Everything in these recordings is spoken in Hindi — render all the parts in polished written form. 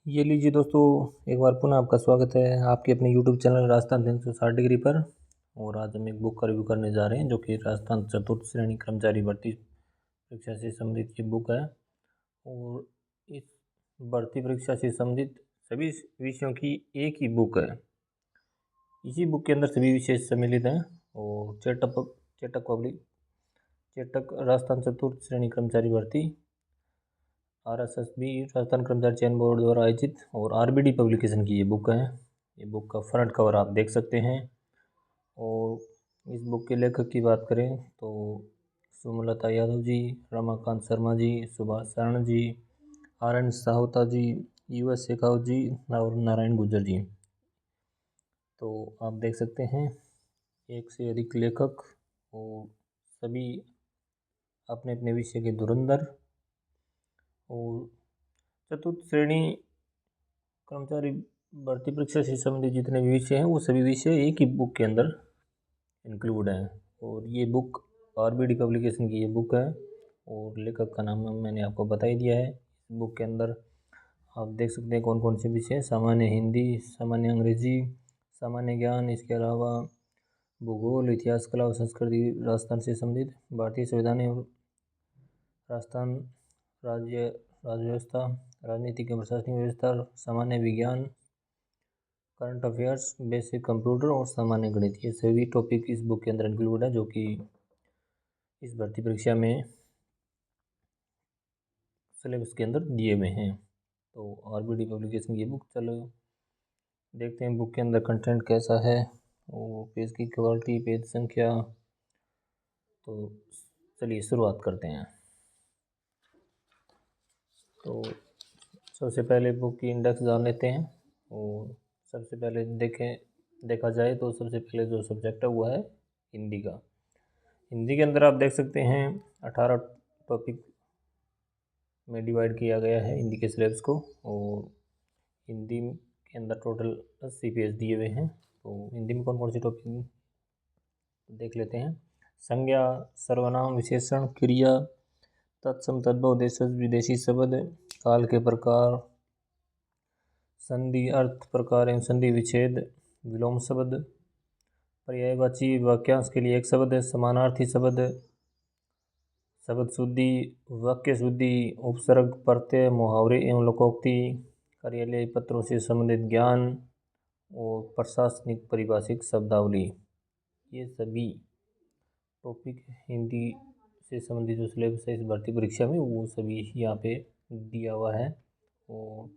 ये लीजिए दोस्तों, एक बार पुनः आपका स्वागत है आपके अपने YouTube चैनल राजस्थान 360 डिग्री पर। और आज हम एक बुक का रिव्यू करने जा रहे हैं जो कि राजस्थान चतुर्थ श्रेणी कर्मचारी भर्ती परीक्षा से संबंधित ये बुक है। और इस भर्ती परीक्षा से संबंधित सभी विषयों की एक ही बुक है। इसी बुक के अंदर सभी विषय सम्मिलित हैं। और चेटक राजस्थान चतुर्थ श्रेणी कर्मचारी भर्ती RSSB राजस्थान कर्मचारी चयन बोर्ड द्वारा आयोजित और RBD पब्लिकेशन की ये बुक है। ये बुक का फ्रंट कवर आप देख सकते हैं। और इस बुक के लेखक की बात करें तो सुमलता यादव जी, रमाकांत शर्मा जी, सुभाष शरण जी, RN साहूता जी, US शेखावत जी और नारायण गुर्जर जी। तो आप देख सकते हैं एक से अधिक लेखक और सभी अपने अपने विषय के धुरंधर। और चतुर्थ श्रेणी कर्मचारी भर्ती परीक्षा से संबंधित जितने भी विषय हैं वो सभी विषय एक ही बुक के अंदर इंक्लूड हैं। और ये बुक RBD पब्लिकेशन की ये बुक है और लेखक का नाम मैंने आपको बता ही दिया है। इस बुक के अंदर आप देख सकते हैं कौन कौन से विषय: सामान्य हिंदी, सामान्य अंग्रेजी, सामान्य ज्ञान, इसके अलावा भूगोल, इतिहास, कला और संस्कृति राजस्थान से संबंधित, भारतीय संविधान एवं राजस्थान राज्य व्यवस्था, राजनीतिक एवं प्रशासनिक व्यवस्था, सामान्य विज्ञान, करंट अफेयर्स, बेसिक कंप्यूटर और सामान्य गणित। ये सभी टॉपिक इस बुक के अंदर इंक्लूड है जो कि इस भर्ती परीक्षा में सिलेबस के अंदर दिए हुए हैं। तो RBD पब्लिकेशन की बुक, चलो देखते हैं बुक के अंदर कंटेंट कैसा है और पेज की क्वालिटी, पेज संख्या। तो चलिए शुरुआत करते हैं। तो सबसे पहले बुक की इंडेक्स जान लेते हैं। और सबसे पहले देखा जाए तो सबसे पहले जो सब्जेक्ट है वो है हिंदी का। हिंदी के अंदर आप देख सकते हैं 18 टॉपिक में डिवाइड किया गया है हिंदी के सिलेबस को। और हिंदी के अंदर टोटल 80 पेज दिए हुए हैं। तो हिंदी में कौन कौन से टॉपिक देख लेते हैं। संज्ञा, सर्वनाम, विशेषण, क्रिया, तत्सम, तद्भव, देशज, विदेशी शब्द, काल के प्रकार, संधि, अर्थ, प्रकार एवं संधि विच्छेद, विलोम शब्द, पर्यायवाची वाक्यांश के लिए एक शब्द है, समानार्थी शब्द, शब्द शुद्धि, वाक्य शुद्धि, उपसर्ग, प्रत्यय, मुहावरे एवं लोकोक्ति, कार्यालय पत्रों से संबंधित ज्ञान और प्रशासनिक परिभाषिक शब्दावली। ये सभी टॉपिक हिंदी से संबंधित जो सिलेबस है इस भर्ती परीक्षा में वो सभी यहाँ पे दिया हुआ है। और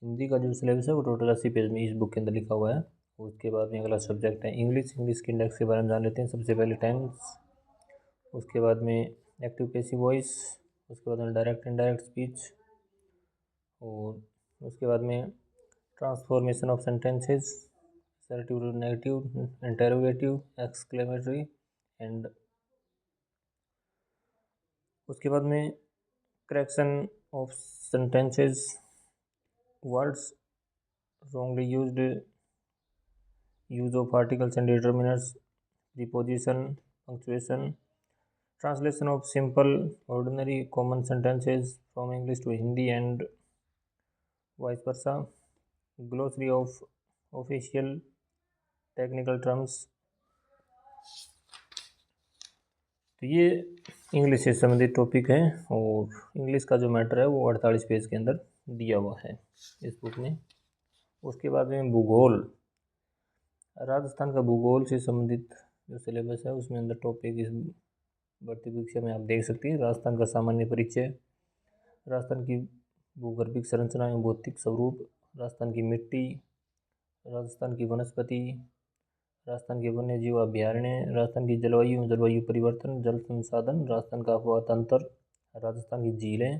हिंदी का जो सिलेबस है वो टोटल 80 पेज में इस बुक के अंदर लिखा हुआ है। उसके बाद में अगला सब्जेक्ट है इंग्लिश के इंडेक्स के बारे में जान लेते हैं। सबसे पहले टेंस, उसके बाद में एक्टिव पैसिव वॉइस, उसके बाद में डायरेक्ट इनडायरेक्ट स्पीच, और उसके बाद में transformation of sentences, assertive to negative, interrogative, exclamatory and उसके बाद में correction of sentences, words wrongly used, use of articles and determinants, preposition, punctuation, translation of simple ordinary common sentences from English to Hindi and vice versa, glossary of official technical terms। तो ये इंग्लिश से संबंधित टॉपिक है। और इंग्लिश का जो मैटर है वो 48 पेज के अंदर दिया हुआ है इस बुक में। उसके बाद में भूगोल, राजस्थान का भूगोल से संबंधित जो सिलेबस है उसमें अंदर टॉपिक इस भर्ती परीक्षा में आप देख सकते हैं। राजस्थान का सामान्य परिचय, राजस्थान की भूगर्भिक संरचना एवं भौतिक स्वरूप, राजस्थान की मिट्टी, राजस्थान की वनस्पति, राजस्थान के वन्य जीव अभ्यारण्य, राजस्थान की जलवायु परिवर्तन, जल संसाधन, राजस्थान का आबोहवा तंत्र, राजस्थान की झीलें,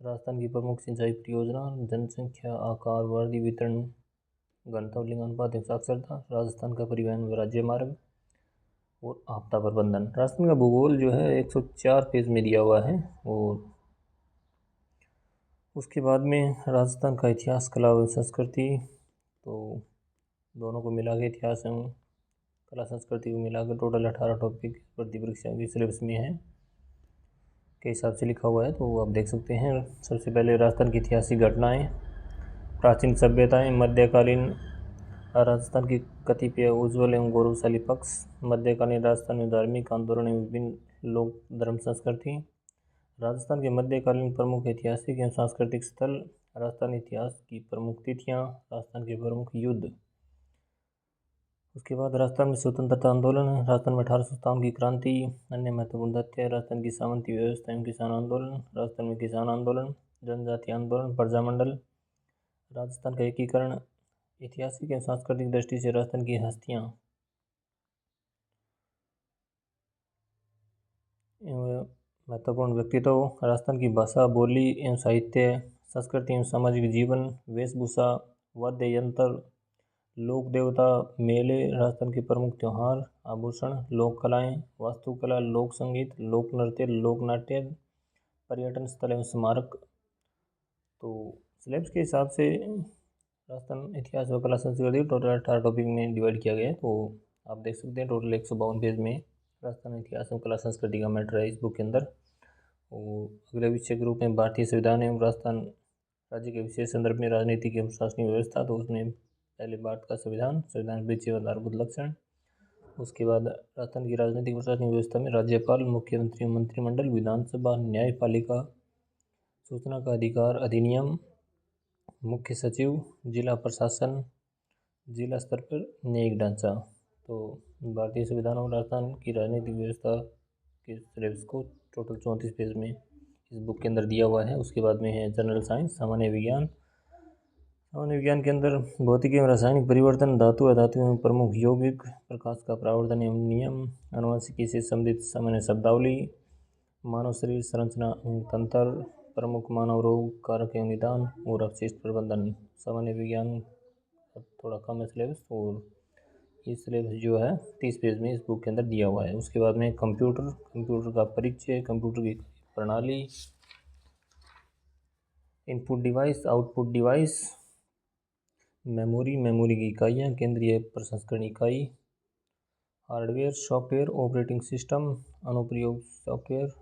राजस्थान की प्रमुख सिंचाई परियोजना, जनसंख्या, आकार, वर्दी वितरण, घनत्व, लिंगानुपात एवं साक्षरता, राजस्थान का परिवहन व राज्य मार्ग और आपदा प्रबंधन। राजस्थान का भूगोल जो है 104 पेज में दिया हुआ है। और उसके बाद में राजस्थान का इतिहास, कला व संस्कृति, तो दोनों को मिला के इतिहास एवं कला संस्कृति को मिलाकर टोटल 18 टॉपिक भर्ती परीक्षा की सिलेबस में है के हिसाब से लिखा हुआ है। तो आप देख सकते हैं सबसे पहले राजस्थान की ऐतिहासिक घटनाएँ, प्राचीन सभ्यताएं, मध्यकालीन राजस्थान की कतिपय उज्ज्वल एवं गौरवशाली पक्ष। मध्यकालीन राजस्थान में धार्मिक आंदोलन एवं विभिन्न लोक धर्म संस्कृति। राजस्थान के मध्यकालीन प्रमुख ऐतिहासिक एवं सांस्कृतिक स्थल। राजस्थान इतिहास की प्रमुख तिथियां। राजस्थान के प्रमुख युद्ध। उसके बाद राजस्थान में स्वतंत्रता आंदोलन। राजस्थान में 1857 की क्रांति। अन्य महत्वपूर्ण तथ्य। राजस्थान की सामंती व्यवस्था एवं किसान आंदोलन। राजस्थान में किसान आंदोलन, जनजाति आंदोलन, प्रजामंडल। राजस्थान का एकीकरण। ऐतिहासिक एवं सांस्कृतिक दृष्टि से राजस्थान की हस्तियाँ एवं महत्वपूर्ण व्यक्तित्व। राजस्थान की भाषा, बोली एवं साहित्य, संस्कृति एवं सामाजिक जीवन, वेशभूषा, वाद्य यंत्र, लोक देवता, मेले, राजस्थान के प्रमुख त्यौहार, आभूषण, लोक कलाएँ, वास्तुकला, लोक संगीत, लोक नृत्य, लोक नाट्य, पर्यटन स्थल एवं स्मारक। तो सिलेबस के हिसाब से राजस्थान इतिहास व कला संस्कृति टोटल 18 टॉपिक में डिवाइड किया गया है। तो आप देख सकते हैं टोटल 152 पेज में राजस्थान इतिहास एवं कला संस्कृति का मैटर है इस बुक के अंदर। और अगले विषय के रूप में भारतीय संविधान एवं राजस्थान राज्य के विशेष संदर्भ में राजनीतिक एवं प्रशासनिक व्यवस्था। तो उसमें पहले भारत का संविधान, संविधान परिचय व आधारभूत लक्षण। उसके बाद राजस्थान की राजनीतिक प्रशासनिक व्यवस्था में राज्यपाल, मुख्यमंत्री, मंत्रिमंडल, विधानसभा, न्यायपालिका, सूचना का अधिकार अधिनियम, मुख्य सचिव, जिला प्रशासन, जिला स्तर पर न्यायिक ढांचा। तो भारतीय संविधान और राजस्थान की राजनीतिक व्यवस्था के सिलेबस को टोटल 34 पेज में इस बुक के अंदर दिया हुआ है। उसके बाद में है जनरल साइंस, सामान्य विज्ञान। सामान्य विज्ञान के अंदर भौतिक एवं रासायनिक परिवर्तन, धातु अधातु एवं प्रमुख यौगिक, प्रकाश का परावर्तन एवं नियम, आनुवंशिकी से संबंधित सामान्य शब्दावली, मानव शरीर संरचना एवं तंत्र, प्रमुख मानव रोग, कारक एवं निदान और अपशिष्ट प्रबंधन। सामान्य विज्ञान थोड़ा कम है सिलेबस, और ये सिलेबस जो है 30 पेज में इस बुक के अंदर दिया हुआ है। उसके बाद में कंप्यूटर, कंप्यूटर का परिचय, कंप्यूटर की प्रणाली, input device, output device, memory, memory की इकाइयाँ, केंद्रीय प्रसंस्करण इकाई, हार्डवेयर, सॉफ्टवेयर, ऑपरेटिंग सिस्टम, अनुप्रयोग software,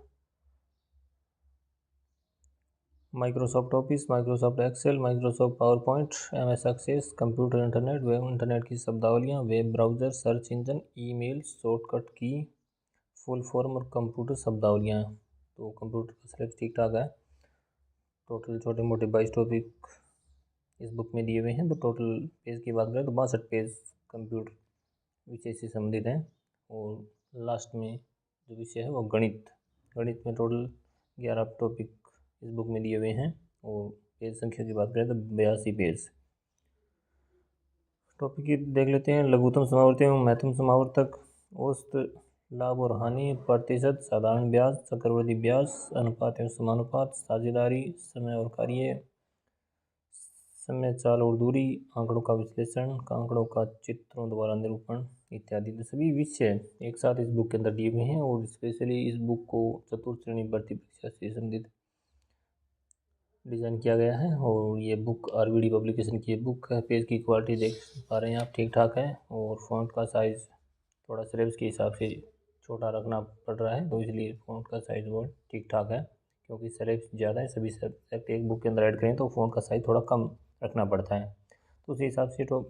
Microsoft Office, Microsoft Excel, Microsoft PowerPoint, MS access, computer, internet, web internet की शब्दावलियाँ, web browser, search engine, email, shortcut की, फुल फॉर्म और कंप्यूटर शब्दावलियाँ। तो कंप्यूटर का सिलेबस ठीक ठाक है। टोटल छोटे मोटे 22 टॉपिक इस बुक में दिए हुए हैं। तो टोटल पेज की बात करें तो 62 पेज कंप्यूटर विषय से संबंधित हैं। और लास्ट में जो विषय है वो गणित। गणित में टोटल 11 टॉपिक इस बुक में दिए हुए हैं। और पेज संख्या की बात करें तो 82 पेज। टॉपिक की देख लेते हैं। लघुत्तम समावर्ती एवं महत्तम समावर्तक, औसत लाभ और हानि, प्रतिशत, साधारण ब्याज, चक्रवृद्धि ब्याज, अनुपात एवं समानुपात, साझेदारी, समय और कार्य, समय, चाल और दूरी, आंकड़ों का विश्लेषण, आंकड़ों का चित्रों द्वारा निरूपण इत्यादि। तो सभी विषय एक साथ इस बुक के अंदर दिए हुए हैं। और स्पेशली इस बुक को चतुर्थ श्रेणी भर्ती परीक्षा से संबंधित डिज़ाइन किया गया है। और ये बुक RBD पब्लिकेशन की बुक है। पेज की क्वालिटी देख पा रहे हैं आप, ठीक ठाक है। और फ़ॉन्ट का साइज़ थोड़ा सिलेबस के हिसाब से छोटा रखना पड़ रहा है, तो इसलिए फ़ॉन्ट का साइज़ वो ठीक ठाक है। क्योंकि सिलेबस ज़्यादा है, सभी सब्जेक्ट एक बुक के अंदर ऐड करें तो फ़ॉन्ट का साइज़ थोड़ा कम रखना पड़ता है। तो उसी हिसाब से तो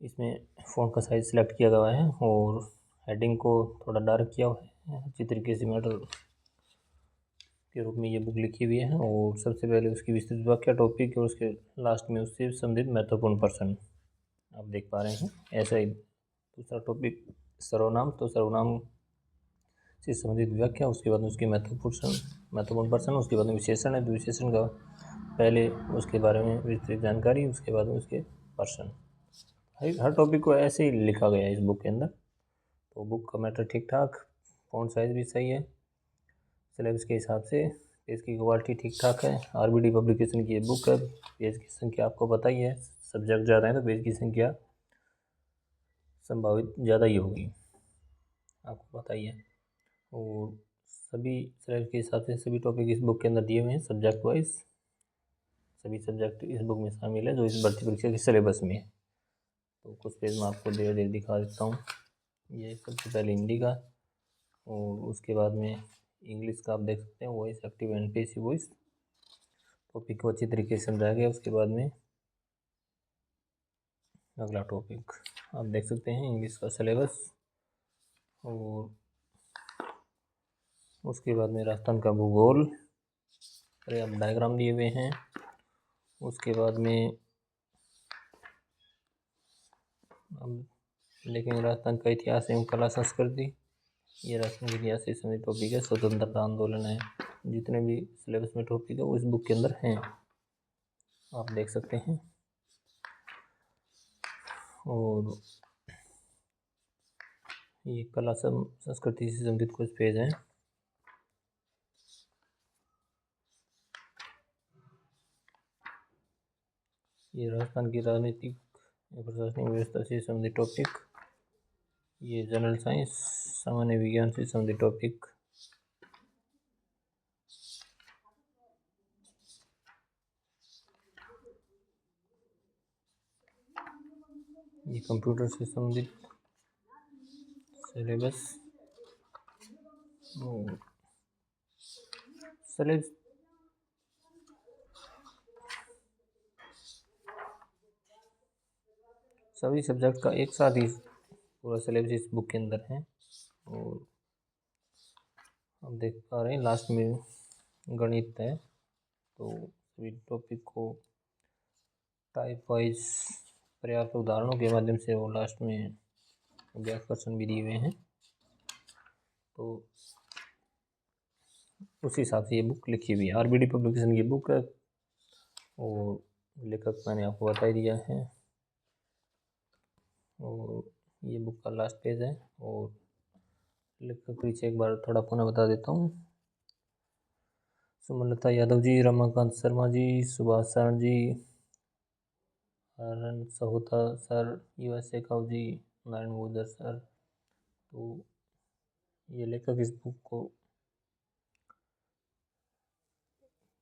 इसमें फ़ॉन्ट का साइज़ सिलेक्ट किया गया है। और हेडिंग को थोड़ा डार्क किया हुआ है, अच्छी तरीके से मैटर के रूप में ये बुक लिखी हुई है। और सबसे पहले उसकी विस्तृत व्याख्या टॉपिक, और उसके लास्ट में उससे संबंधित महत्वपूर्ण पर्सन आप देख पा रहे हैं। ऐसा ही दूसरा टॉपिक सर्वनाम, तो सर्वनाम से संबंधित व्याख्या, उसके बाद उसके महत्वपूर्ण पर्सन, उसके बाद में विशेषण है तो विशेषण का पहले उसके बारे में विस्तृत जानकारी, उसके बाद में उसके पर्सन। हर टॉपिक को ऐसे ही लिखा गया है इस बुक के अंदर। तो बुक का मैटर ठीक ठाक, फ़ॉन्ट साइज़ भी सही है सिलेबस के हिसाब से, पेज की क्वालिटी ठीक ठाक है। RBD पब्लिकेशन की ये बुक है। पेज की संख्या आपको पता ही है, सब्जेक्ट ज़्यादा है तो पेज की संख्या संभावित ज़्यादा ही होगी, आपको पता ही है। और सभी सिलेबस के हिसाब से सभी टॉपिक इस बुक के अंदर दिए हुए हैं, सब्जेक्ट वाइज सभी सब्जेक्ट इस बुक में शामिल है जो इस भर्ती परीक्षा के सिलेबस में है। तो कुछ पेज मैं आपको धीरे धीरे दिखा देता हूँ। ये सबसे पहले हिंदी का, और उसके बाद में इंग्लिश का आप देख सकते हैं, voice, active and passive voice topic को अच्छी तरीके से समझाया गया। उसके बाद में अगला टॉपिक आप देख सकते हैं इंग्लिश का सिलेबस, और उसके बाद में राजस्थान का भूगोल, अरे अब डायग्राम दिए हुए हैं। उसके बाद में अब देखेंगे राजस्थान का इतिहास एवं कला संस्कृति। ये राजस्थान के इतिहास से संबंधित टॉपिक है। स्वतंत्रता आंदोलन है, जितने भी सिलेबस में टॉपिक है वो इस बुक के अंदर हैं, आप देख सकते हैं। और ये कला संस्कृति से संबंधित कुछ पेज हैं। ये राजस्थान की राजनीतिक या प्रशासनिक व्यवस्था से संबंधित टॉपिक। ये जनरल साइंस सामान्य विज्ञान से संबंधित टॉपिक। ये कंप्यूटर से संबंधित सिलेबस। सिलेबस सभी सब्जेक्ट का एक साथ ही पूरा सिलेबस इस बुक के अंदर है। और हम देख पा रहे हैं लास्ट में गणित है, तो सभी टॉपिक को टाइप वाइज पर्याप्त उदाहरणों के माध्यम से वो लास्ट में अभ्यास क्वेश्चन भी दिए हुए हैं, तो उस हिसाब से ये बुक लिखी हुई है। आरबीडी पब्लिकेशन की बुक है, और लेखक मैंने आपको बता ही दिया है। और ये बुक का लास्ट पेज है, और लेखक पीछे एक बार थोड़ा पुनः बता देता हूँ। सुमलता यादव जी, रमाकांत शर्मा जी, सुभाष शरण जी, हरण सहोता सर, US शेखाव जी, नारायण गुजर सर। तो ये लेखक इस बुक को,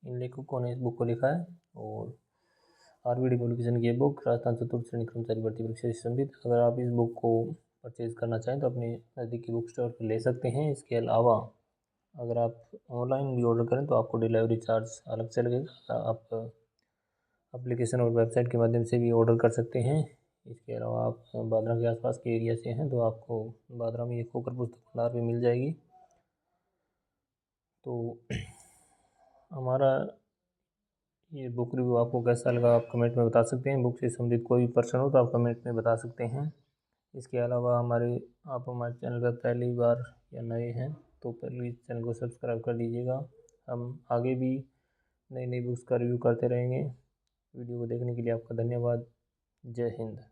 इन लेखकों ने इस बुक को लिखा है। और आरबीडी पब्लिकेशन की ये बुक राजस्थान चतुर्थ श्रेणी कर्मचारी भर्ती परीक्षा से संबंधित। अगर आप इस बुक को परचेज करना चाहें तो अपने नज़दीकी बुक स्टोर पर ले सकते हैं। इसके अलावा अगर आप ऑनलाइन भी ऑर्डर करें तो आपको डिलीवरी चार्ज अलग से लगेगा। आप एप्लीकेशन और वेबसाइट के माध्यम से भी ऑर्डर कर सकते हैं। इसके अलावा आप बादरा के आसपास के एरिया से हैं तो आपको बादरा में एक खोकर पुस्तक भंडार भी मिल जाएगी। तो हमारा ये बुक रिव्यू आपको कैसा लगा आप कमेंट में बता सकते हैं। बुक से संबंधित कोई भी प्रश्न हो तो आप कमेंट में बता सकते हैं। इसके अलावा आप हमारे चैनल पर पहली बार या नए हैं तो प्लीज़ चैनल को सब्सक्राइब कर दीजिएगा। हम आगे भी नई नई बुक्स का रिव्यू करते रहेंगे। वीडियो को देखने के लिए आपका धन्यवाद। जय हिंद।